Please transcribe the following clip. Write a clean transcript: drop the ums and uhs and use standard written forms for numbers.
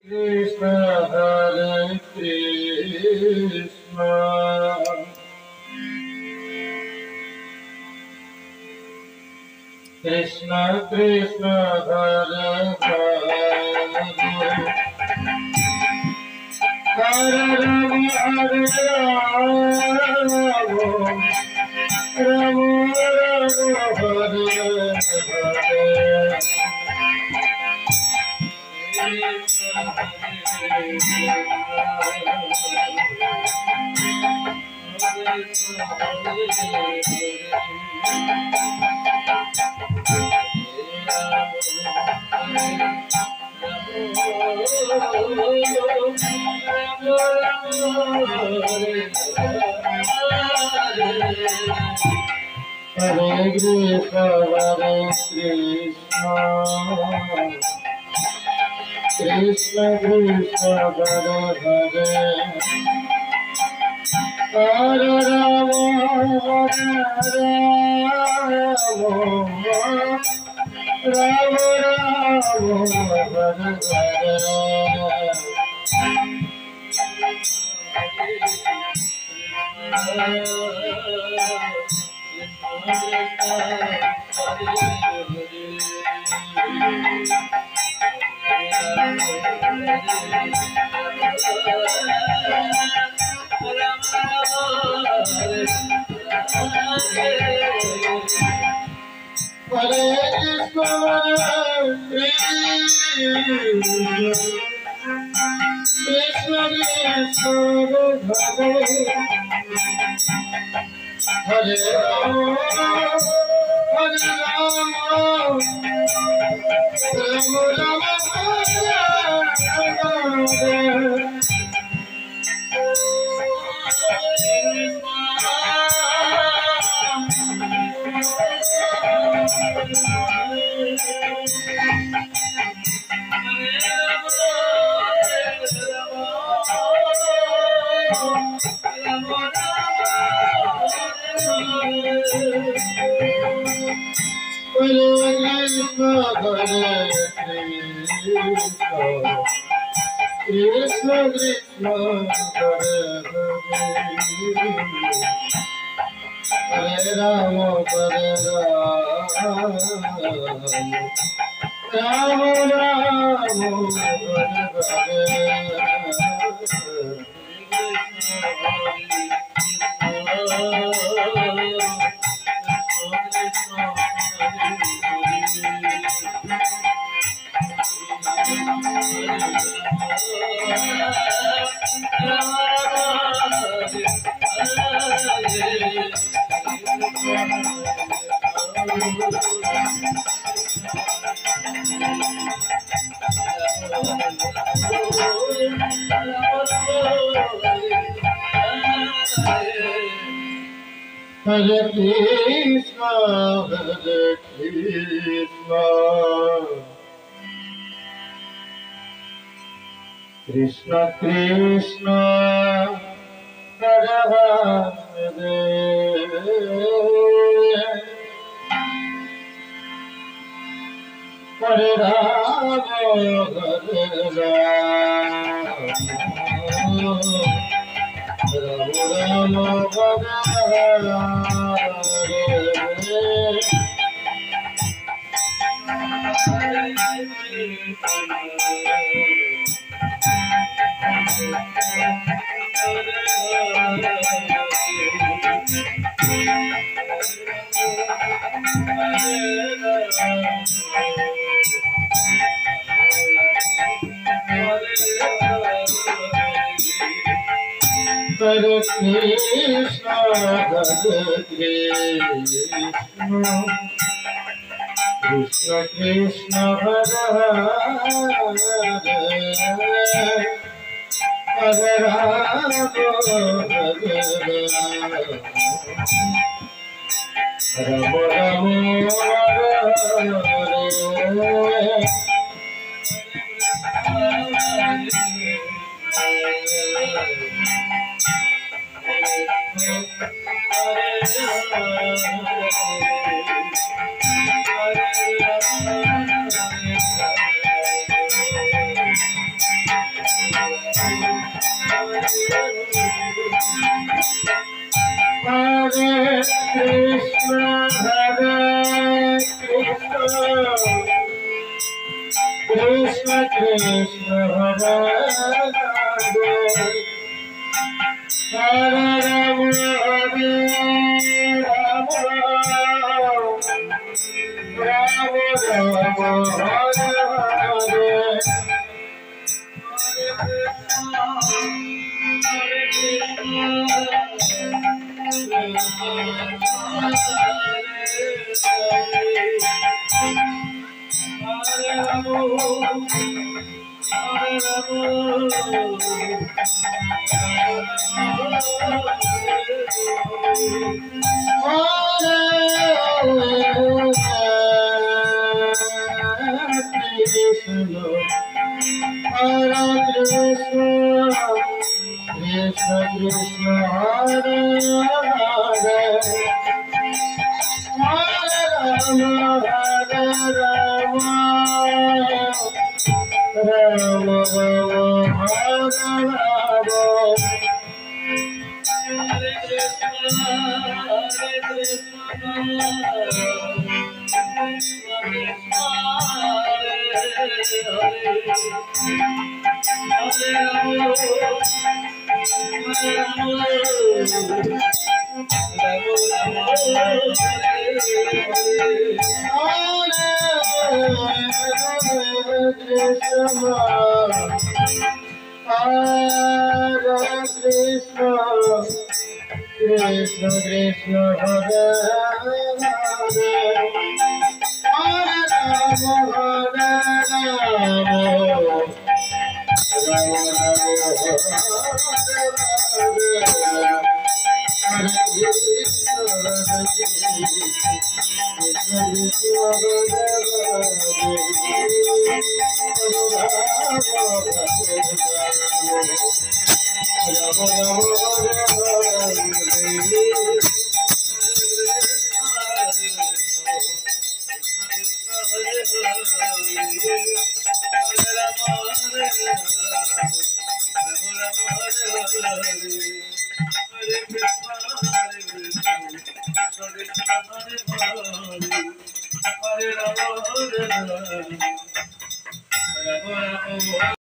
Krishna Hare Krishna Krishna Krishna Hare Hare Hare Rama Hare Rama Rama Rama Hare Krishna Hare Krishna Krishna Krishna Hare Hare Hare Rama Hare Rama Rama Rama Hare Hare Krishna Krishna Hare Hare Hare Rama Hare Rama Rama Hare Hare Krishna Krishna Krishna Hare Hare Hare Rama Hare Rama Rama Hare Hare Krishna Krishna Krishna Hare Hare Rama Rama Hare Krishna Hare Hare Rama Hare Rama Rama Rama Hare Hare Krishna Krishna Hare Hare Hare Rama Hare Rama Rama Rama Hare Krishna Krishna Hare Hare Hare Rama Hare Rama Rama Rama Hare Hare